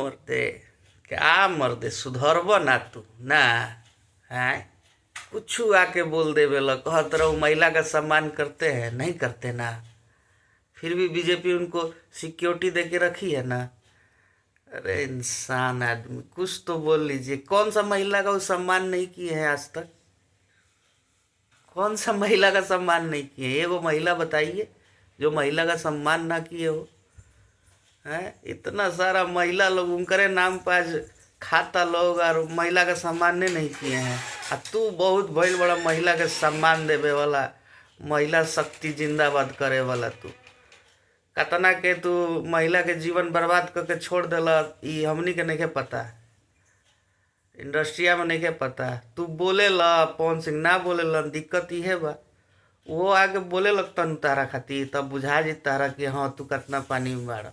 मर्दे, क्या मर्दे, सुधरब ना तू ना है। कुछ आके बोल दे बेला कहत रहो महिला का सम्मान करते हैं, नहीं करते ना। फिर भी बीजेपी उनको सिक्योरिटी दे के रखी है ना। अरे इंसान आदमी, कुछ तो बोल लीजिए। कौन सा महिला का वो सम्मान नहीं किए हैं आज तक? कौन सा महिला का सम्मान नहीं किए? ये वो महिला बताइए जो महिला का सम्मान ना किए हो। है इतना सारा महिला लोग उनकरे नाम पर आज खाता लोग, और महिला का सम्मान नहीं किए हैं। आ तू बहुत भइल बड़ा महिला के सम्मान देवे वाला, महिला शक्ति जिंदाबाद करे वाला। तू कतना के तू महिला के जीवन बर्बाद करके छोड़ देला, ई हमनी के नहीं के पता। इंडस्ट्रिया में नहीं के पता। तू बोले ला पवन सिंह ना बोले ला, दिक्कत इहे बा। वो आगे बोले लगता तारा खातिर, तब बुझा जी तारा कि हाँ तू कितना पानी में बाड़ा।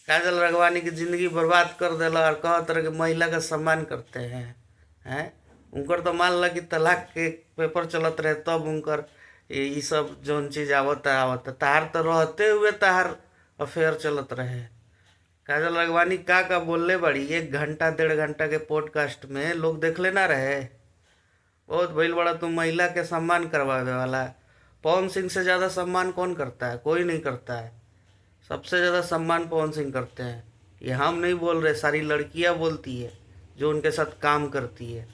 काजल राघवानी की जिंदगी बर्बाद कर देला और कह तरह के महिला का सम्मान करते हैं। उनकर तो मान ला कि तलाक के पेपर चलत रहे तब उनकर ये सब जौन चीज आवता तार तो रहते हुए तार अफेयर चलत रहे। काजल राघवानी का बोलले बड़ी, 1 घंटा 1.5 घंटा के पॉडकास्ट में लोग देख लेना रहे। बहुत भइल बड़ा तुम महिला के सम्मान करवावे वाला। पवन सिंह से ज़्यादा सम्मान कौन करता है? कोई नहीं करता है। सबसे ज़्यादा सम्मान पवन सिंह करते हैं। ये हम नहीं बोल रहे, सारी लड़कियां बोलती है जो उनके साथ काम करती है।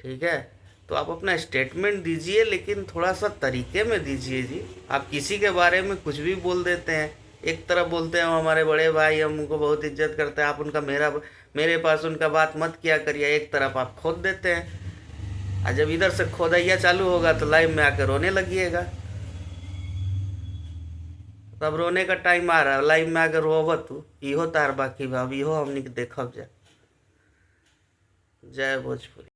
ठीक है, तो आप अपना स्टेटमेंट दीजिए, लेकिन थोड़ा सा तरीके में दीजिए जी। आप किसी के बारे में कुछ भी बोल देते हैं। एक तरफ बोलते हैं हमारे बड़े भाई, हम उनको बहुत इज्जत करते हैं, आप उनका मेरे पास उनका बात मत किया करिए। एक तरफ आप खोद देते हैं, और जब इधर से खोदैया चालू होगा तो लाइव में आकर रोने लगिएगा। तब रोने का टाइम आ रहा है, लाइव में आकर रोब तू, इहो तार बाकी भाव, इहो हमनी के देखब जा। जय भोजपुरी।